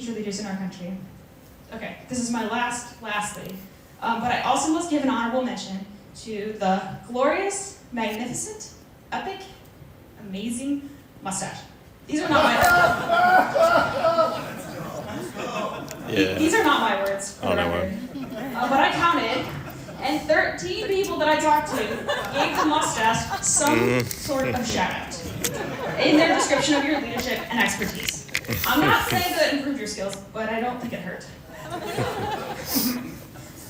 future leaders in our country. Okay, this is my last thing. But I also must give an honorable mention to the glorious, magnificent, epic, amazing mustache. These are not my These are not my words, for the record. But I counted, and 13 people that I talked to gave the mustache some sort of shout out in their description of your leadership and expertise. I'm not saying that it improved your skills, but I don't think it hurt.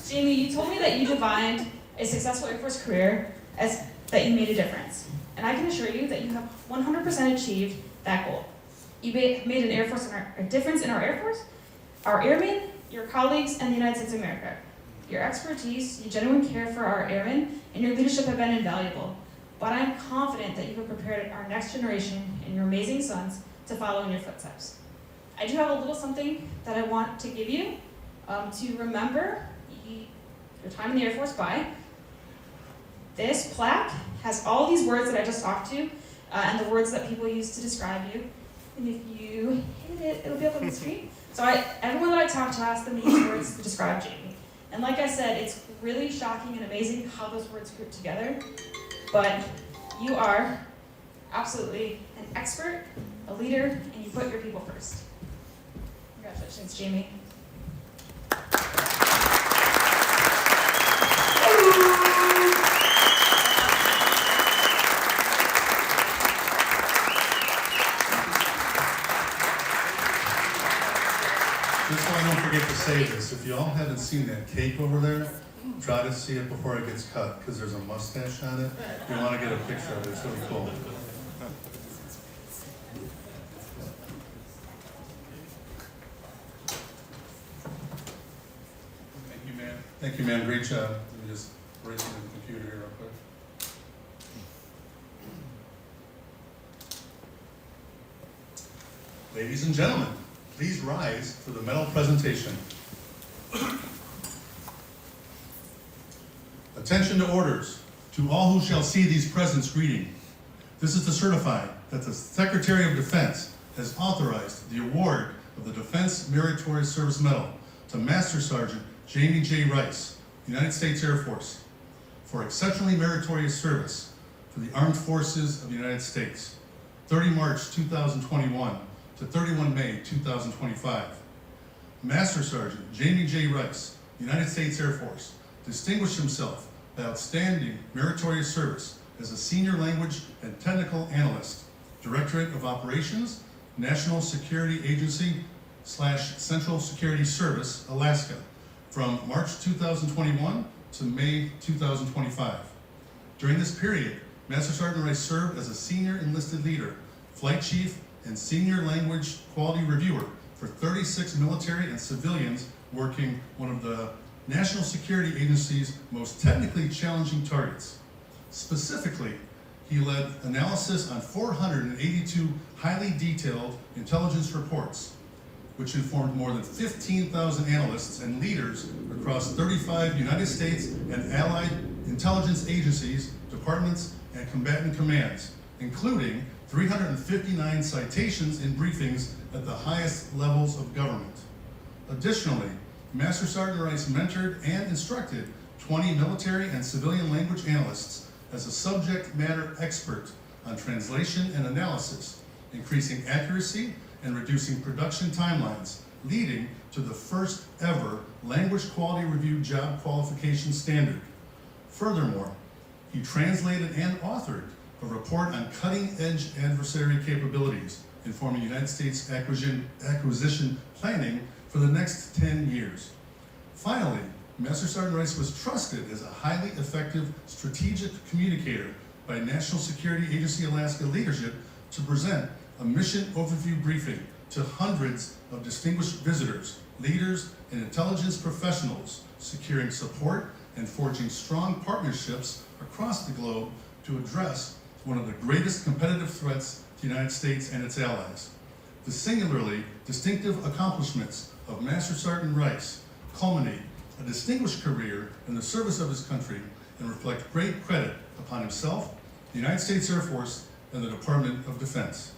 Jamie, you told me that you defined a successful Air Force career as that you made a difference. And I can assure you that you have 100% achieved that goal. You made a difference in our Air Force, our airmen, your colleagues, and the United States of America. Your expertise, your genuine care for our airmen, and your leadership have been invaluable. But I'm confident that you have prepared our next generation and your amazing sons to follow in your footsteps. I do have a little something that I want to give you to remember your time in the Air Force by. This plaque has all these words that I just talked to, and the words that people use to describe you. And if you hit it, it'll be up on the screen. So everyone that I talked to asked them to use words to describe Jamie. And like I said, it's really shocking and amazing how those words group together. But you are absolutely an expert, a leader, and you put your people first. Congratulations, Jamie. Just so I don't forget to say this, if you all haven't seen that cake over there, try to see it before it gets cut, because there's a mustache on it. You want to get a picture of it, it's really cool. Thank you, man. Thank you, man. Great job. Let me just erase it in the computer here real quick. Ladies and gentlemen, please rise for the medal presentation. Attention to orders. To all who shall see these presents, greeting. This is to certify that the Secretary of Defense has authorized the award of the Defense Meritorious Service Medal to Master Sergeant Jamie J. Rice, United States Air Force, for exceptionally meritorious service for the Armed Forces of the United States, 30 March 2021 to 31 May 2025. Master Sergeant Jamie J. Rice, United States Air Force, distinguished himself by outstanding meritorious service as a senior language and technical analyst, Directorate of Operations, National Security Agency / Central Security Service, Alaska, from March 2021 to May 2025. During this period, Master Sergeant Rice served as a senior enlisted leader, flight chief, and senior language quality reviewer for 36 military and civilians working one of the National Security Agency's most technically challenging targets. Specifically, he led analysis on 482 highly detailed intelligence reports, which informed more than 15,000 analysts and leaders across 35 United States and allied intelligence agencies, departments, and combatant commands, including 359 citations in briefings at the highest levels of government. Additionally, Master Sergeant Rice mentored and instructed 20 military and civilian language analysts as a subject matter expert on translation and analysis, increasing accuracy and reducing production timelines, leading to the first ever language quality review job qualification standard. Furthermore, he translated and authored a report on cutting-edge adversary capabilities, informing United States acquisition planning for the next 10 years. Finally, Master Sergeant Rice was trusted as a highly effective strategic communicator by National Security Agency Alaska leadership to present a mission overview briefing to hundreds of distinguished visitors, leaders, and intelligence professionals, securing support and forging strong partnerships across the globe to address one of the greatest competitive threats to the United States and its allies. The singularly distinctive accomplishments of Master Sergeant Rice culminate a distinguished career in the service of his country and reflect great credit upon himself, the United States Air Force, and the Department of Defense.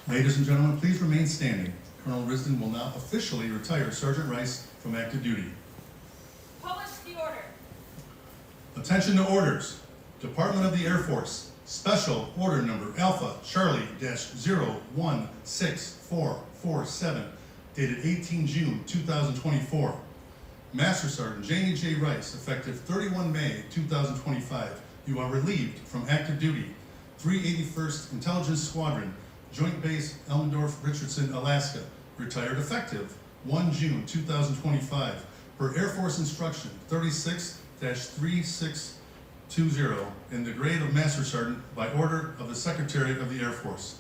Ladies and gentlemen, please remain standing. Colonel Risden will now officially retire Sergeant Rice from active duty. Publish the order. Attention to orders. Department of the Air Force, Special Order Number Alpha Charlie-016447, dated 18 June 2024. Master Sergeant Jamie J. Rice, effective 31 May 2025. You are relieved from active duty, 381st Intelligence Squadron, Joint Base Elmendorf, Richardson, Alaska. Retired effective 1 June 2025 per Air Force Instruction 36-3620 in the grade of Master Sergeant by order of the Secretary of the Air Force.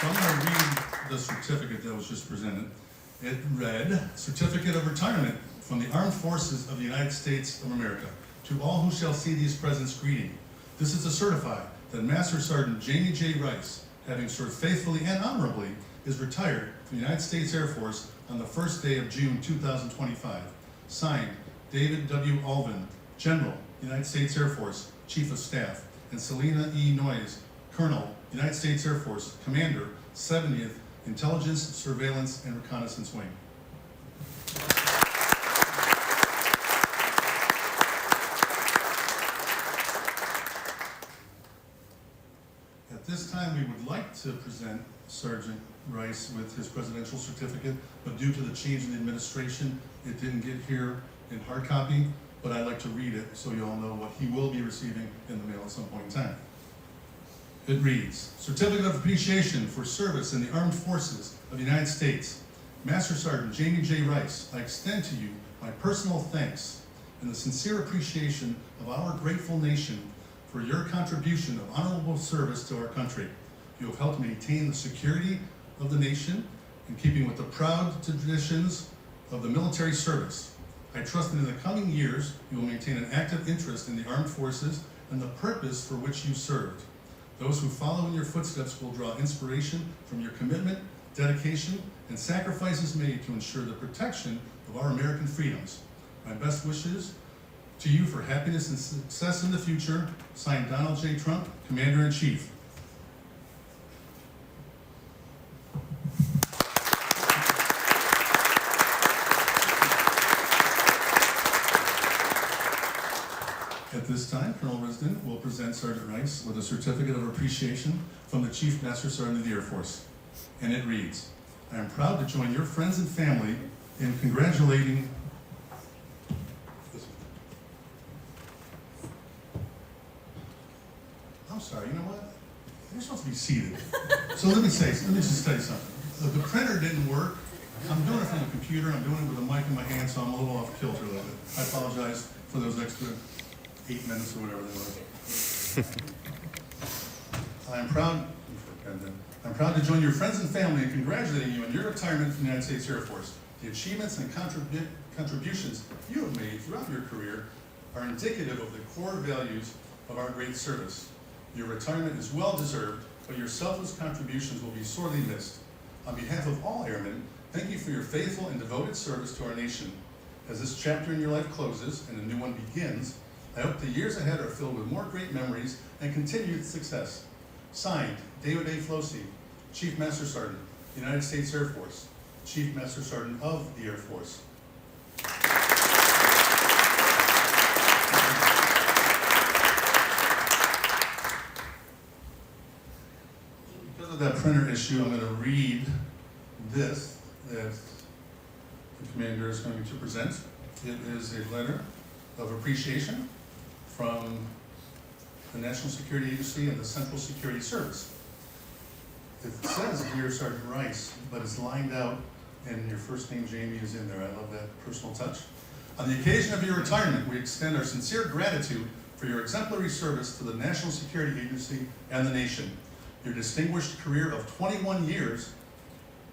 So I'm going to read the certificate that was just presented. It read, Certificate of Retirement from the Armed Forces of the United States of America. To all who shall see these presents, greeting. This is to certify that Master Sergeant Jamie J. Rice, having served faithfully and honorably, is retired from the United States Air Force on the first day of June 2025. Signed, David W. Alvin, General, United States Air Force, Chief of Staff, and Selena E. Noyes, Colonel, United States Air Force, Commander, 70th Intelligence, Surveillance, and Reconnaissance Wing. At this time, we would like to present Sergeant Rice with his presidential certificate, but due to the change in the administration, it didn't get here in hard copy, but I'd like to read it so you all know what he will be receiving in the mail at some point in time. It reads, Certificate of Appreciation for Service in the Armed Forces of the United States. Master Sergeant Jamie J. Rice, I extend to you my personal thanks and the sincere appreciation of our grateful nation for your contribution of honorable service to our country. You have helped maintain the security of the nation in keeping with the proud traditions of the military service. I trust that in the coming years, you will maintain an active interest in the armed forces and the purpose for which you served. Those who follow in your footsteps will draw inspiration from your commitment, dedication, and sacrifices made to ensure the protection of our American freedoms. My best wishes to you for happiness and success in the future. Signed, Donald J. Trump, Commander-in-Chief. At this time, Colonel Risden will present Sergeant Rice with a certificate of appreciation from the Chief Master Sergeant of the Air Force. And it reads, I am proud to join your friends and family in congratulating I'm sorry, you know what? You're supposed to be seated. So let me just tell you something. The printer didn't work. I'm doing it from the computer, I'm doing it with a mic in my hand, so I'm a little off kilter a little bit. I apologize for those extra 8 minutes or whatever they were. I'm proud to join your friends and family in congratulating you on your retirement from the United States Air Force. The achievements and contributions you have made throughout your career are indicative of the core values of our great service. Your retirement is well deserved, but your selfless contributions will be sorely missed. On behalf of all airmen, thank you for your faithful and devoted service to our nation. As this chapter in your life closes and a new one begins, I hope the years ahead are filled with more great memories and continued success. Signed, David A. Flosi, Chief Master Sergeant, United States Air Force, Chief Master Sergeant of the Air Force. Because of that printer issue, I'm going to read this that the commander is going to present. It is a letter of appreciation from the National Security Agency and the Central Security Service. It says Dear Sergeant Rice, but it's lined out and your first name, Jamie, is in there. I love that personal touch. On the occasion of your retirement, we extend our sincere gratitude for your exemplary service to the National Security Agency and the nation. Your distinguished career of 21 years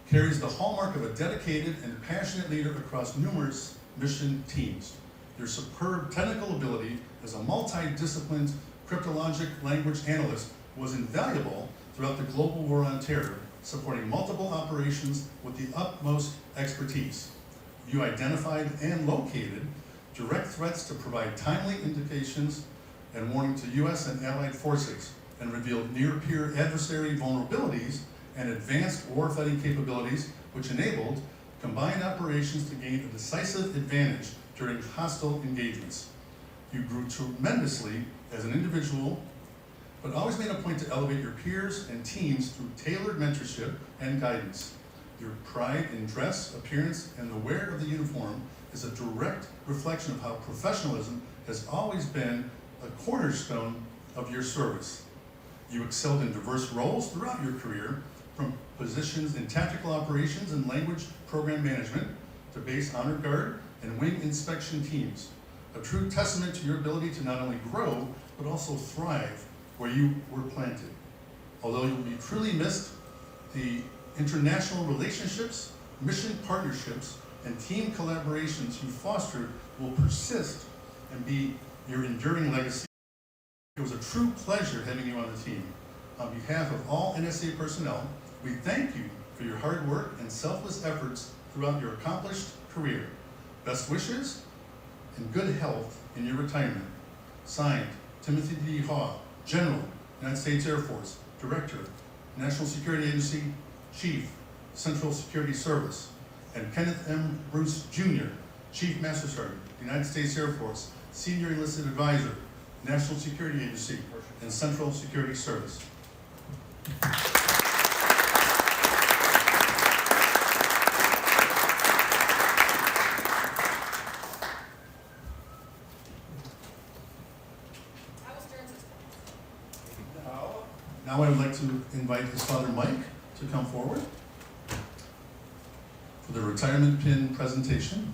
carries the hallmark of a dedicated and passionate leader across numerous mission teams. Their superb technical ability as a multidisciplined cryptologic language analyst was invaluable throughout the global war on terror, supporting multiple operations with the utmost expertise. You identified and located direct threats to provide timely indications and warning to U.S. and allied forces, and revealed near-peer adversary vulnerabilities and advanced warfighting capabilities, which enabled combined operations to gain a decisive advantage during hostile engagements. You grew tremendously as an individual, but always made a point to elevate your peers and teams through tailored mentorship and guidance. Your pride in dress, appearance, and the wear of the uniform is a direct reflection of how professionalism has always been a cornerstone of your service. You excelled in diverse roles throughout your career, from positions in tactical operations and language program management to base honor guard and wing inspection teams. A true testament to your ability to not only grow, but also thrive where you were planted. Although you will be truly missed, the international relationships, mission partnerships, and team collaborations you fostered will persist and be your enduring legacy. It was a true pleasure having you on the team. On behalf of all NSA personnel, we thank you for your hard work and selfless efforts throughout your accomplished career. Best wishes and good health in your retirement. Signed, Timothy D. Haw, General, United States Air Force, Director, National Security Agency, Chief, Central Security Service, and Kenneth M. Bruce, Jr., Chief Master Sergeant, United States Air Force, Senior Enlisted Advisor, National Security Agency, and Central Security Service. Now I would like to invite his father Mike to come forward for the retirement pin presentation.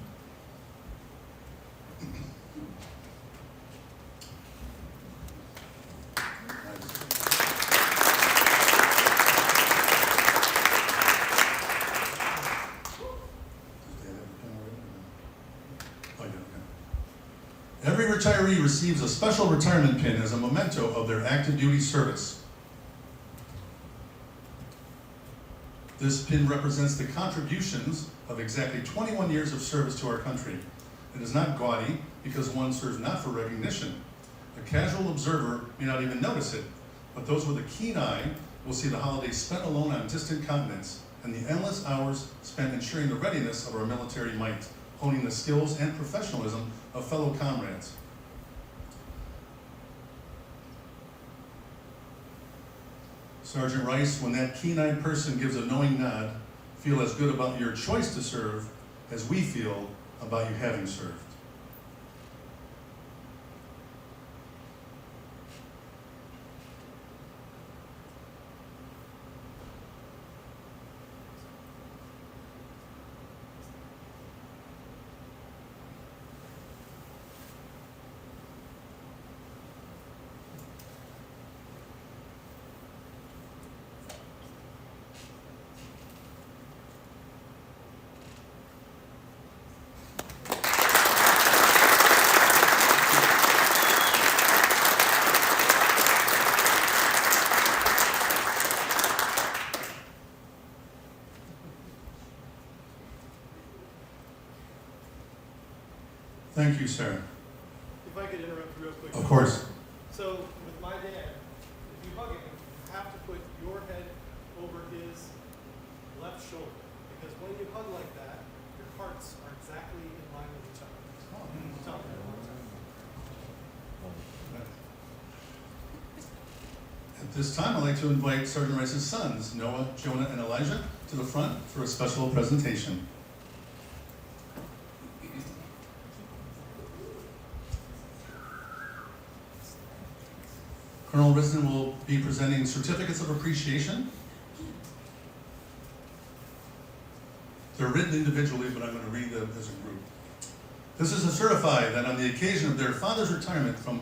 Every retiree receives a special retirement pin as a memento of their active duty service. This pin represents the contributions of exactly 21 years of service to our country. It is not gaudy because one serves not for recognition. A casual observer may not even notice it, but those with a keen eye will see the holidays spent alone on distant continents and the endless hours spent ensuring the readiness of our military might, honing the skills and professionalism of fellow comrades. Sergeant Rice, when that keen-eyed person gives a knowing nod, feel as good about your choice to serve as we feel about you having served. Thank you, sir. If I could interrupt real quick. Of course. So with my dad, if you hug him, you have to put your head over his left shoulder. Because when you hug like that, your hearts are exactly in line with each other. Tell me. At this time, I'd like to invite Sergeant Rice's sons, Noah, Jonah, and Elijah, to the front for a special presentation. Colonel Risden will be presenting certificates of appreciation. They're written individually, but I'm going to read them as a group. This is to certify that on the occasion of their father's retirement from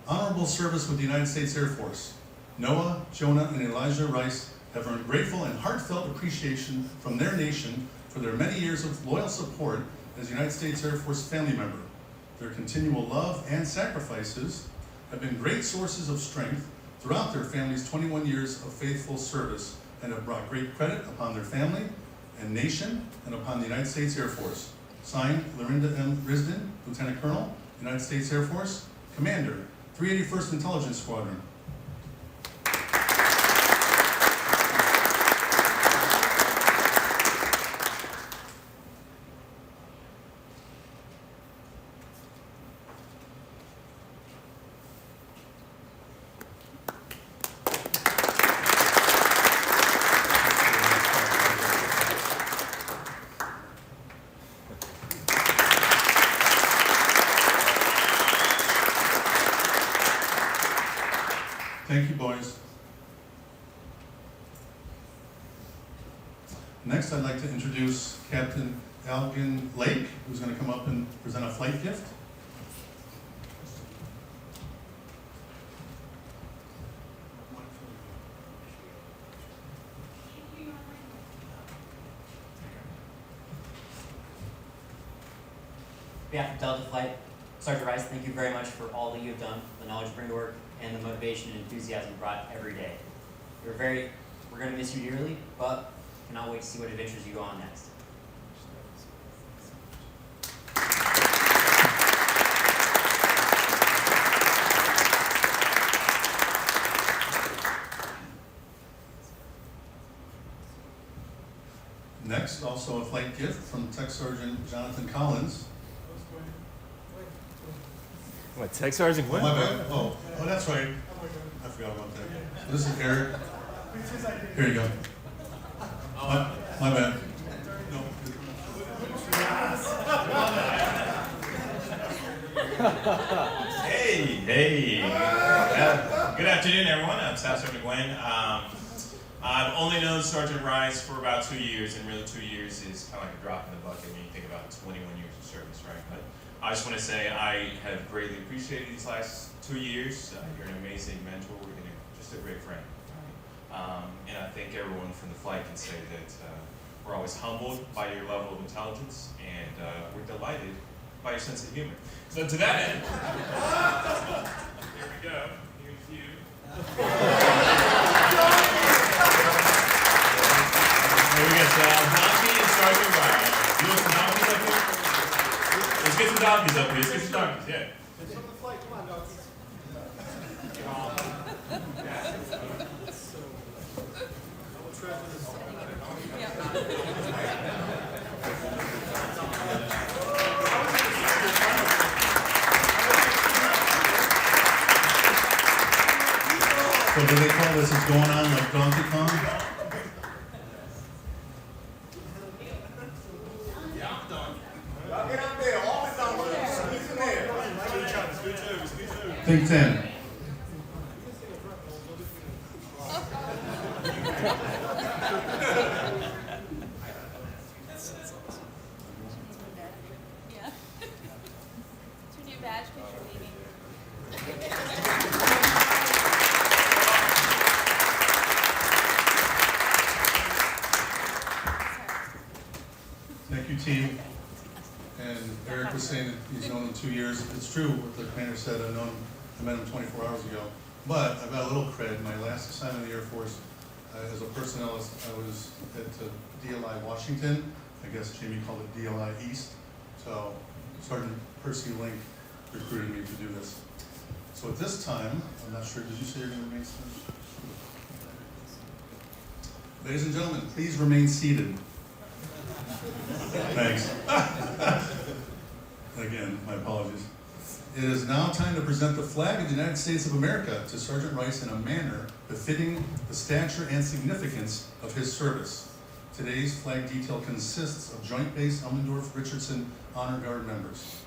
honorable service with the United States Air Force, Noah, Jonah, and Elijah Rice have earned grateful and heartfelt appreciation from their nation for their many years of loyal support as a United States Air Force family member. Their continual love and sacrifices have been great sources of strength throughout their family's 21 years of faithful service and have brought great credit upon their family and nation and upon the United States Air Force. Signed, Lorinda M. Risden, Lieutenant Colonel, United States Air Force, Commander, 381st Intelligence Squadron. Thank you, boys. Next, I'd like to introduce Captain Alvin Lake, who's going to come up and present a flight gift. On behalf of Delta Flight, Sergeant Rice, thank you very much for all that you have done, the knowledge bring to work, and the motivation and enthusiasm brought every day. We're going to miss you dearly, but cannot wait to see what adventures you go on next. Next, also a flight gift from Tech Sergeant Jonathan Collins. What, Tech Sergeant Oh, Glenn? my bad. Oh, that's right. I forgot about that. So this is Eric. Here you go. My bad. No. Hey. Good afternoon, everyone. I'm Staff Sergeant Gwen. I've only known Sergeant Rice for about 2 years, and really 2 years is kind of like a drop in the bucket when you think about 21 years of service, right? But I just want to say I have greatly appreciated these last 2 years. You're an amazing mentor. Just a great friend. Right? And I think everyone from the flight can say that we're always humbled by your level of intelligence, and we're delighted by your sense of humor. So to that end, here we go. Here's you. Here we go. So Donkey and Sergeant Ryan. You want some donkeys up here? Let's get some donkeys up here. Let's get some donkeys. Yeah. It's from the flight. Come on, donkeys. So, I will try this. So do they call this is going on like Donkey Kong? Think 10. Yeah. It's your new badge picture, baby. Thank you, team. And Eric was saying that he's known him 2 years. It's true what the commander said. I met him 24 hours ago. But I've got a little cred. My last assignment in the Air Force as a personnelist, I was at DLI Washington. I guess Jamie called it DLI East. So Sergeant Percy Link recruited me to do this. So at this time, I'm not sure, did you say you're going to remain seated? Ladies and gentlemen, please remain seated. Thanks. Again, my apologies. It is now time to present the flag of the United States of America to Sergeant Rice in a manner befitting the stature and significance of his service. Today's flag detail consists of Joint Base Elmendorf-Richardson Honor Guard members.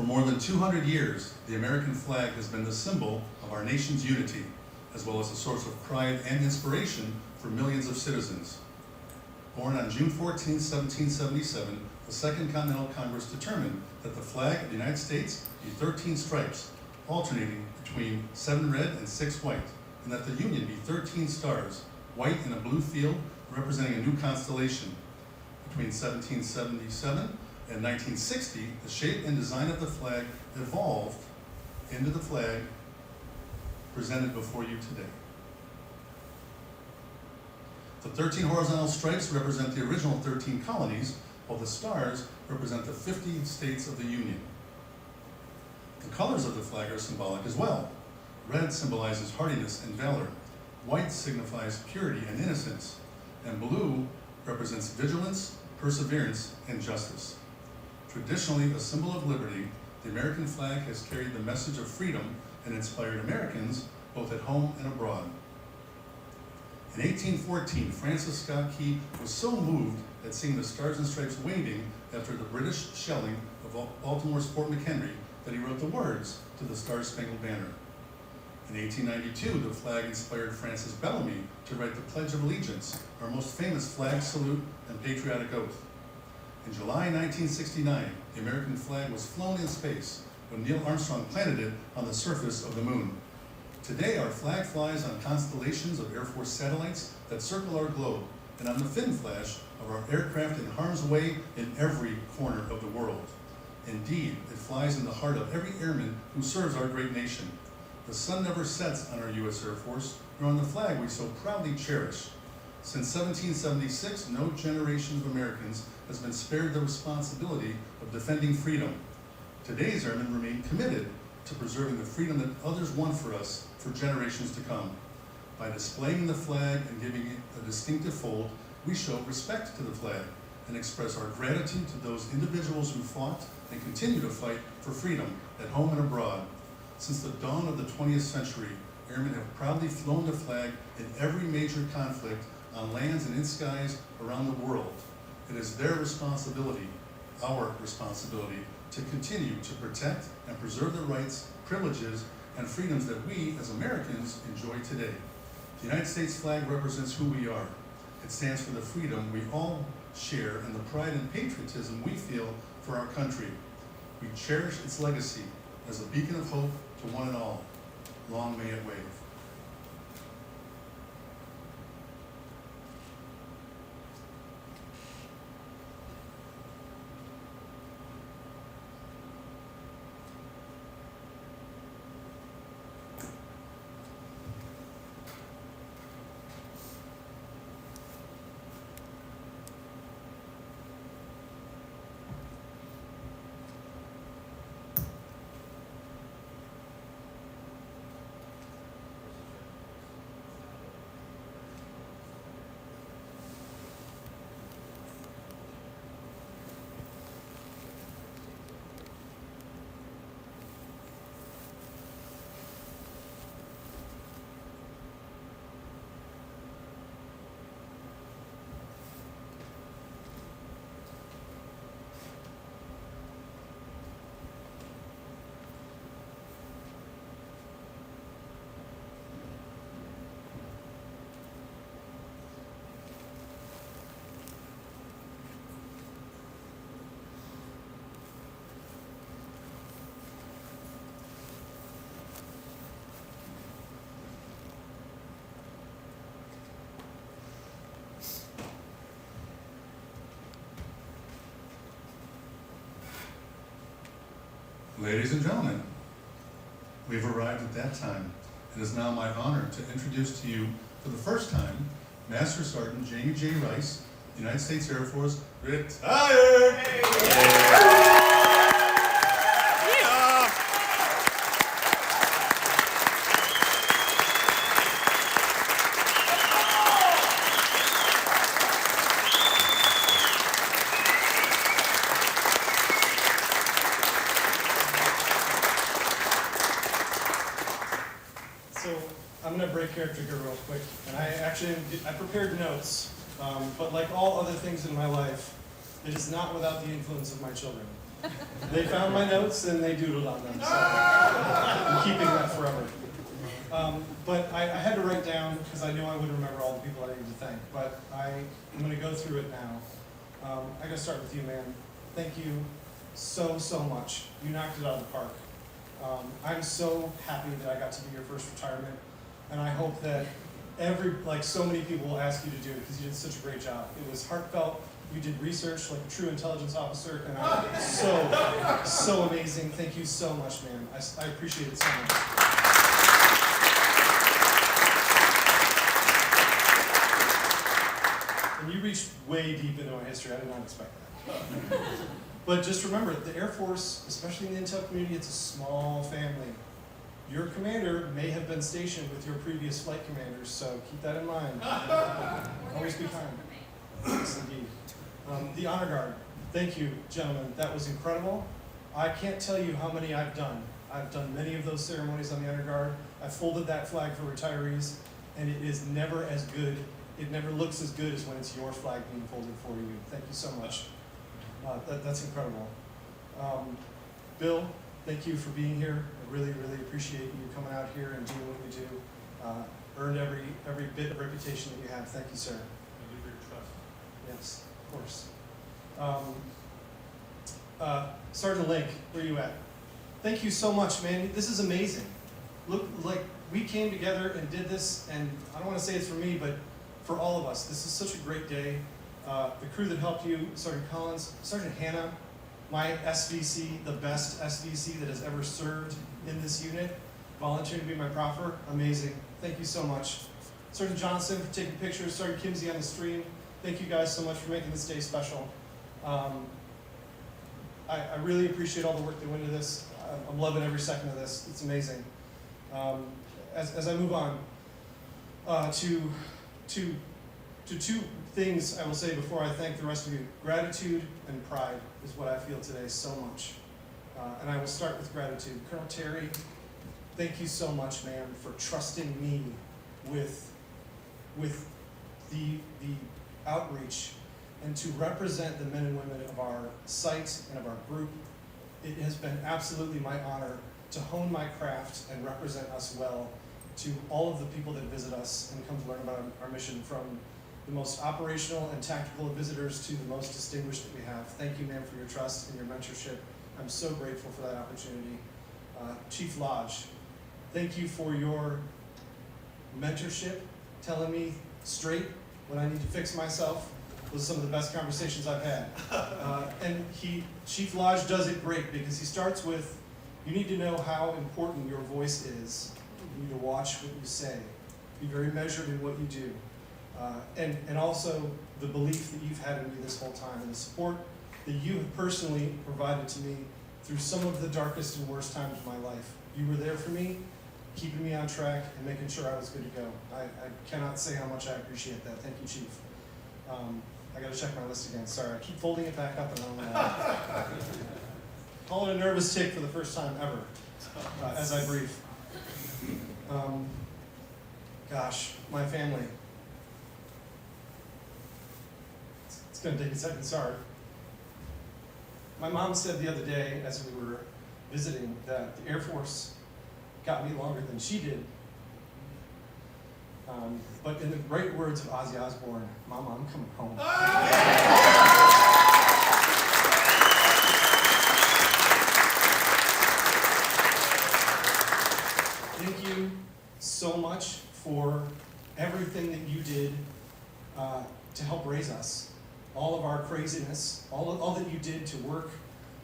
For more than 200 years, the American flag has been the symbol of our nation's unity, as well as a source of pride and inspiration for millions of citizens. Born on June 14, 1777, the Second Continental Congress determined that the flag of the United States be 13 stripes, alternating between 7 red and 6 white, and that the Union be 13 stars, white in a blue field, representing a new constellation. Between 1777 and 1960, the shape and design of the flag evolved into the flag presented before you today. The 13 horizontal stripes represent the original 13 colonies, while the stars represent the 50 states of the Union. The colors of the flag are symbolic as well. Red symbolizes hardiness and valor. White signifies purity and innocence. And blue represents vigilance, perseverance, and justice. Traditionally a symbol of liberty, the American flag has carried the message of freedom and inspired Americans both at home and abroad. In 1814, Francis Scott Key was so moved at seeing the Stars and Stripes waving after the British shelling of Baltimore's Fort McHenry that he wrote the words to the Star-Spangled Banner. In 1892, the flag inspired Francis Bellamy to write the Pledge of Allegiance, our most famous flag salute and patriotic oath. In July 1969, the American flag was flown in space when Neil Armstrong planted it on the surface of the moon. Today, our flag flies on constellations of Air Force satellites that circle our globe and on the fin flash of our aircraft in harm's way in every corner of the world. Indeed, it flies in the heart of every airman who serves our great nation. The sun never sets on our U.S. Air Force, nor on the flag we so proudly cherish. Since 1776, no generation of Americans has been spared the responsibility of defending freedom. Today's airmen remain committed to preserving the freedom that others won for us for generations to come. By displaying the flag and giving it a distinctive fold, we show respect to the flag and express our gratitude to those individuals who fought and continue to fight for freedom at home and abroad. Since the dawn of the 20th century, airmen have proudly flown the flag in every major conflict on lands and in skies around the world. It is their responsibility, our responsibility, to continue to protect and preserve the rights, privileges, and freedoms that we, as Americans, enjoy today. The United States flag represents who we are. It stands for the freedom we all share and the pride and patriotism we feel for our country. We cherish its legacy as a beacon of hope to one and all. Long may it wave. Ladies and gentlemen, we've arrived at that time. It is now my honor to introduce to you, for the first time, Master Sergeant Jamie J. Rice, United States Air Force, retired! So I'm going to break character here real quick. And I prepared notes, but like all other things in my life, it is not without the influence of my children. They found my notes and they doodled on them, so I'm keeping that forever. But I had to write down, because I knew I wouldn't remember all the people I needed to thank, but I'm going to go through it now. I got to start with you, man. Thank you so much. You knocked it out of the park. I'm so happy that I got to be your first retirement, and I hope that so many people will ask you to do it, because you did such a great job. It was heartfelt. You did research like a true intelligence officer, and so amazing. Thank you so much, man. I appreciate it so much. And you reached way deep into my history. I did not expect that. But just remember, the Air Force, especially in the intel community, it's a small family. Your commander may have been stationed with your previous flight commanders, so keep that in mind. Always be kind. Yes, indeed. The Honor Guard, thank you, gentlemen. That was incredible. I can't tell you how many I've done. I've done many of those ceremonies on the Honor Guard. I folded that flag for retirees, and it is never as good. It never looks as good as when it's your flag being folded for you. Thank you so much. That's incredible. Bill, thank you for being here. I really appreciate you coming out here and doing what you do. Earned every bit of reputation that you have. Thank you, sir. Thank you for your trust. Yes, of course. Sergeant Link, where are you at? Thank you so much, man. This is amazing. Look, like we came together and did this, and I don't want to say it's for me, but for all of us. This is such a great day. The crew that helped you, Sergeant Collins, Sergeant Hannah, my SVC, the best SVC that has ever served in this unit, volunteering to be my proffer, amazing. Thank you so much. Sergeant Johnson for taking pictures, Sergeant Kimsey on the stream. Thank you guys so much for making this day special. I really appreciate all the work that went into this. I'm loving every second of this. It's amazing. As I move on to two things I will say before I thank the rest of you. Gratitude and pride is what I feel today so much. And I will start with gratitude. Colonel Terry, thank you so much, man, for trusting me with the outreach and to represent the men and women of our site and of our group. It has been absolutely my honor to hone my craft and represent us well to all of the people that visit us and come to learn about our mission, from the most operational and tactical of visitors to the most distinguished that we have. Thank you, ma'am, for your trust and your mentorship. I'm so grateful for that opportunity. Chief Lodge, thank you for your mentorship, telling me straight when I need to fix myself. Those are some of the best conversations I've had. And Chief Lodge does it great, because he starts with, you need to know how important your voice is. You need to watch what you say. Be very measured in what you do. And also the belief that you've had in me this whole time, and the support that you have personally provided to me through some of the darkest and worst times of my life. You were there for me, keeping me on track and making sure I was good to go. I cannot say how much I appreciate that. Thank you, Chief. I gotta check my list again. Sorry, I keep folding it back up and on. Call it a nervous tick for the first time ever, as I brief. Gosh, my family. It's gonna take a second, sorry. My mom said the other day, as we were visiting, that the Air Force got me longer than she did. But in the great words of Ozzy Osbourne, Mama, I'm coming home. Thank you so much for everything that you did to help raise us. All of our craziness, all that you did to work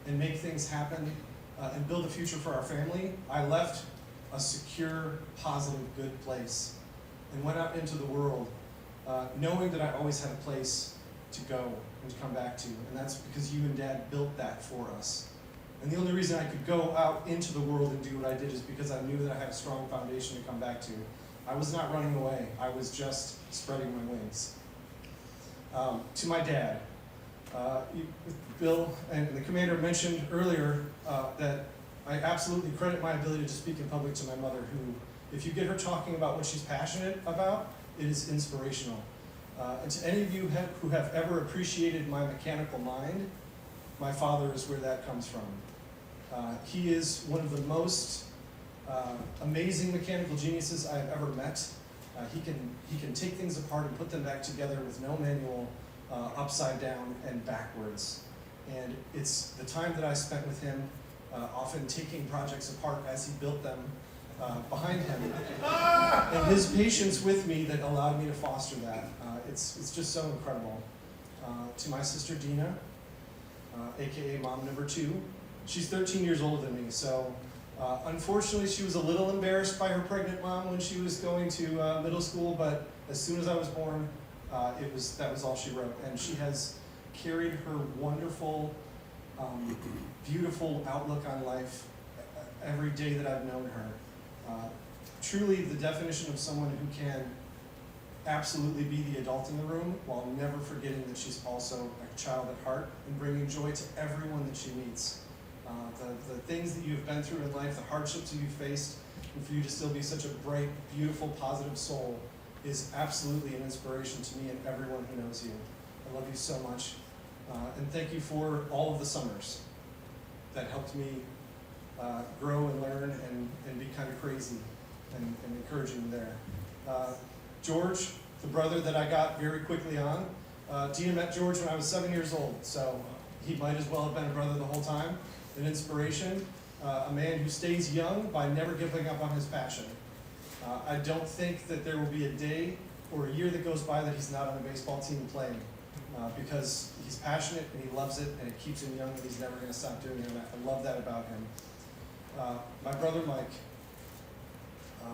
and make things happen and build a future for our family. I left a secure, positive, good place and went out into the world knowing that I always had a place to go and to come back to. And that's because you and Dad built that for us. And the only reason I could go out into the world and do what I did is because I knew that I had a strong foundation to come back to. I was not running away. I was just spreading my wings. To my dad, Bill and the commander mentioned earlier that I absolutely credit my ability to speak in public to my mother, who, if you get her talking about what she's passionate about, it is inspirational. And to any of you who have ever appreciated my mechanical mind, my father is where that comes from. He is one of the most amazing mechanical geniuses I've ever met. He can take things apart and put them back together with no manual, upside down and backwards. And it's the time that I spent with him, often taking projects apart as he built them behind him, and his patience with me that allowed me to foster that. It's just so incredible. To my sister Dina, aka mom number 2, she's 13 years older than me, so unfortunately she was a little embarrassed by her pregnant mom when she was going to middle school, but as soon as I was born, that was all she wrote. And she has carried her wonderful, beautiful outlook on life every day that I've known her. Truly the definition of someone who can absolutely be the adult in the room while never forgetting that she's also a child at heart and bringing joy to everyone that she meets. The things that you've been through in life, the hardships that you've faced, and for you to still be such a bright, beautiful, positive soul is absolutely an inspiration to me and everyone who knows you. I love you so much. And thank you for all of the summers that helped me grow and learn and be kind of crazy and encouraging me there. George, the brother that I got very quickly on, Dina met George when I was 7 years old, so he might as well have been a brother the whole time. An inspiration, a man who stays young by never giving up on his passion. I don't think that there will be a day or a year that goes by that he's not on a baseball team playing, because he's passionate and he loves it and it keeps him young and he's never going to stop doing it. And I love that about him. My brother Mike,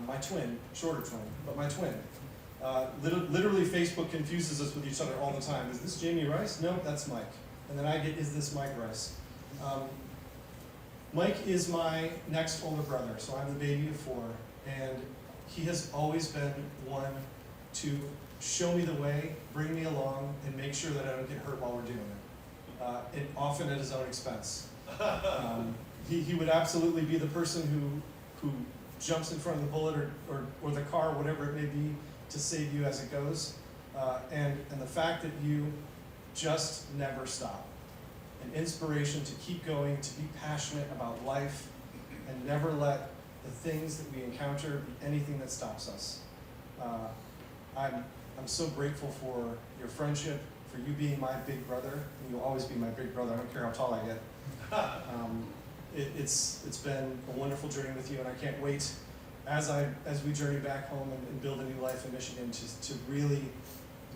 my twin, shorter twin, but my twin. Literally Facebook confuses us with each other all the time. Is this Jamie Rice? No, that's Mike. And then I get, is this Mike Rice? Mike is my next older brother, so I'm the baby of 4, and he has always been one to show me the way, bring me along, and make sure that I don't get hurt while we're doing it, and often at his own expense. He would absolutely be the person who jumps in front of the bullet or the car, whatever it may be, to save you as it goes, and the fact that you just never stop. An inspiration to keep going, to be passionate about life, and never let the things that we encounter be anything that stops us. I'm so grateful for your friendship, for you being my big brother, and you'll always be my big brother. I don't care how tall I get. It's been a wonderful journey with you, and I can't wait as we journey back home and build a new life in Michigan to really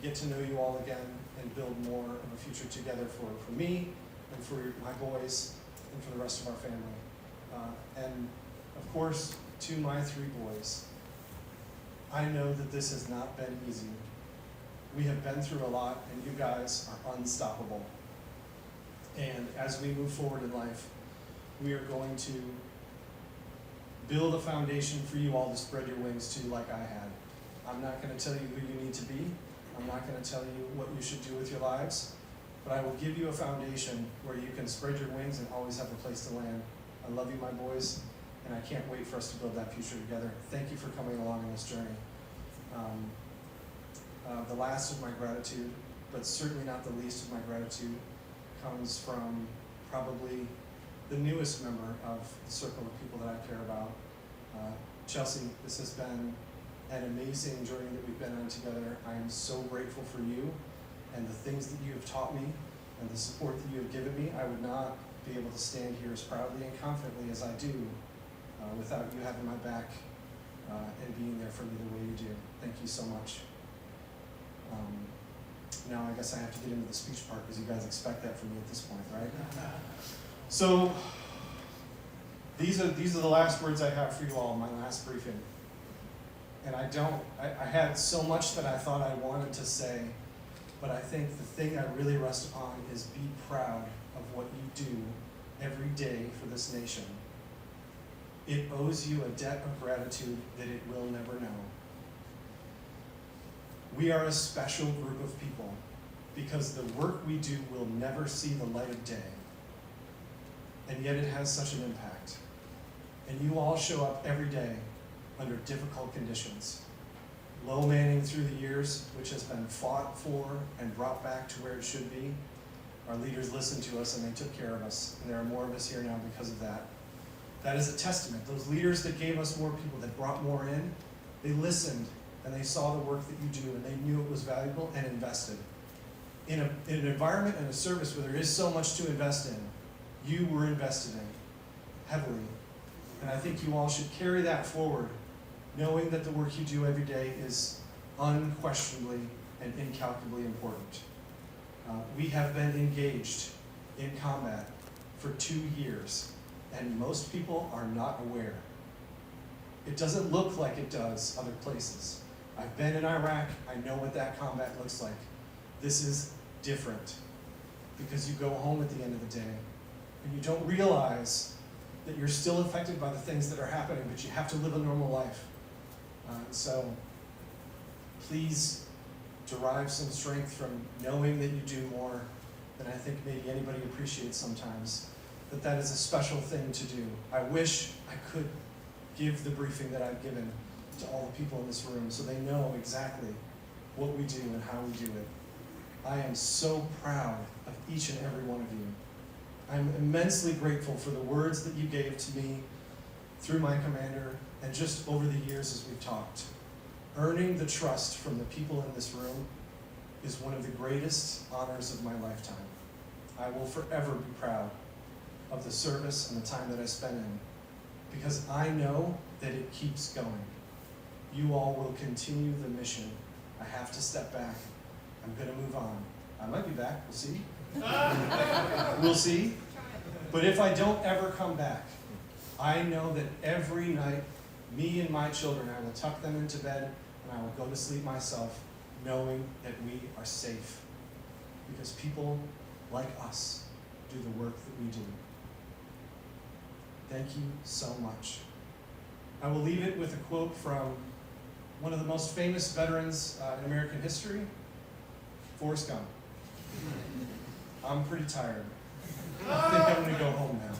get to know you all again and build more of a future together for me and for my boys and for the rest of our family. And of course, to my 3 boys, I know that this has not been easy. We have been through a lot, and you guys are unstoppable. And as we move forward in life, we are going to build a foundation for you all to spread your wings to like I had. I'm not going to tell you who you need to be. I'm not going to tell you what you should do with your lives. But I will give you a foundation where you can spread your wings and always have a place to land. I love you, my boys, and I can't wait for us to build that future together. Thank you for coming along on this journey. The last of my gratitude, but certainly not the least of my gratitude, comes from probably the newest member of the circle of people that I care about. Chelsea, this has been an amazing journey that we've been on together. I am so grateful for you and the things that you have taught me and the support that you have given me. I would not be able to stand here as proudly and confidently as I do without you having my back and being there for me the way you do. Thank you so much. Now I guess I have to get into the speech part because you guys expect that from me at this point, right? So these are the last words I have for you all in my last briefing. And I had so much that I thought I wanted to say, but I think the thing I really rest upon is be proud of what you do every day for this nation. It owes you a debt of gratitude that it will never know. We are a special group of people because the work we do will never see the light of day. And yet it has such an impact. And you all show up every day under difficult conditions. Low manning through the years, which has been fought for and brought back to where it should be. Our leaders listened to us and they took care of us, and there are more of us here now because of that. That is a testament. Those leaders that gave us more people, that brought more in, they listened and they saw the work that you do and they knew it was valuable and invested. In an environment and a service where there is so much to invest in, you were invested in heavily. And I think you all should carry that forward, knowing that the work you do every day is unquestionably and incalculably important. We have been engaged in combat for 2 years, and most people are not aware. It doesn't look like it does other places. I've been in Iraq, I know what that combat looks like. This is different, because you go home at the end of the day, and you don't realize that you're still affected by the things that are happening, but you have to live a normal life. So please derive some strength from knowing that you do more than I think maybe anybody appreciates sometimes, that is a special thing to do. I wish I could give the briefing that I've given to all the people in this room so they know exactly what we do and how we do it. I am so proud of each and every one of you. I'm immensely grateful for the words that you gave to me through my commander and just over the years as we've talked. Earning the trust from the people in this room is one of the greatest honors of my lifetime. I will forever be proud of the service and the time that I spent in, because I know that it keeps going. You all will continue the mission. I have to step back. I'm going to move on. I might be back. We'll see. We'll see. But if I don't ever come back, I know that every night, me and my children, I will tuck them into bed and I will go to sleep myself, knowing that we are safe. Because people like us do the work that we do. Thank you so much. I will leave it with a quote from one of the most famous veterans in American history, Forrest Gump. I'm pretty tired. I think I'm going to go home now.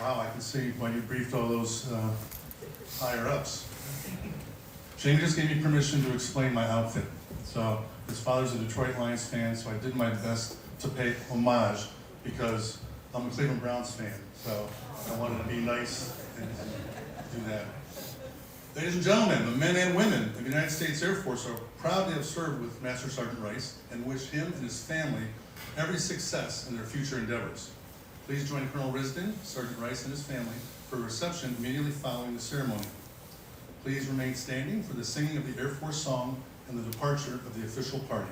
Wow, I can see why you briefed all those higher-ups. Shane just gave me permission to explain my outfit. So his father's a Detroit Lions fan, so I did my best to pay homage because I'm a Cleveland Browns fan. So I wanted to be nice and do that. Ladies and gentlemen, the men and women of the United States Air Force are proud to have served with Master Sergeant Rice and wish him and his family every success in their future endeavors. Please join Colonel Risden, Sergeant Rice, and his family for a reception immediately following the ceremony. Please remain standing for the singing of the Air Force song and the departure of the official party.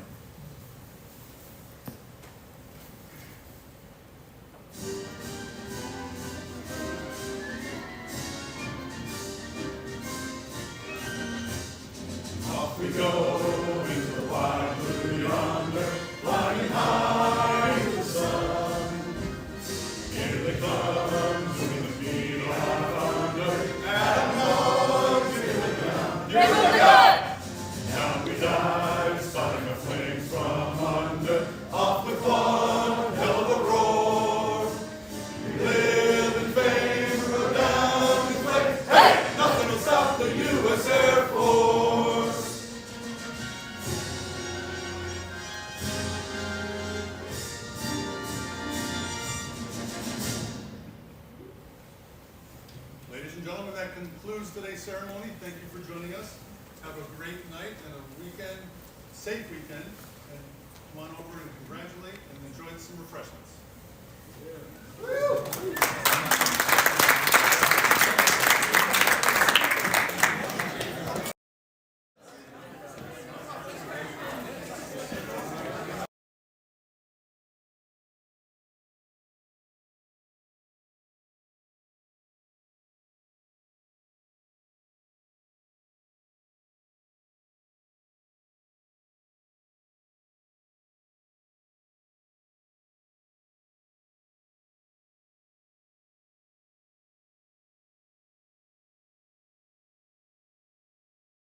Off we go into the wide blue yonder, flying high to the sun. Here they come, swinging the feet like thunder, and on to the ground. Give them the gun! Down we dive, spotting our flames from under. Off with one hell of a roar. We live in fame, we go down in flames. Hey! Nothing will stop the U.S. Air Force. Ladies and gentlemen, that concludes today's ceremony. Thank you for joining us. Have a great night and a weekend, safe weekend, and come on over and congratulate and enjoy some refreshments.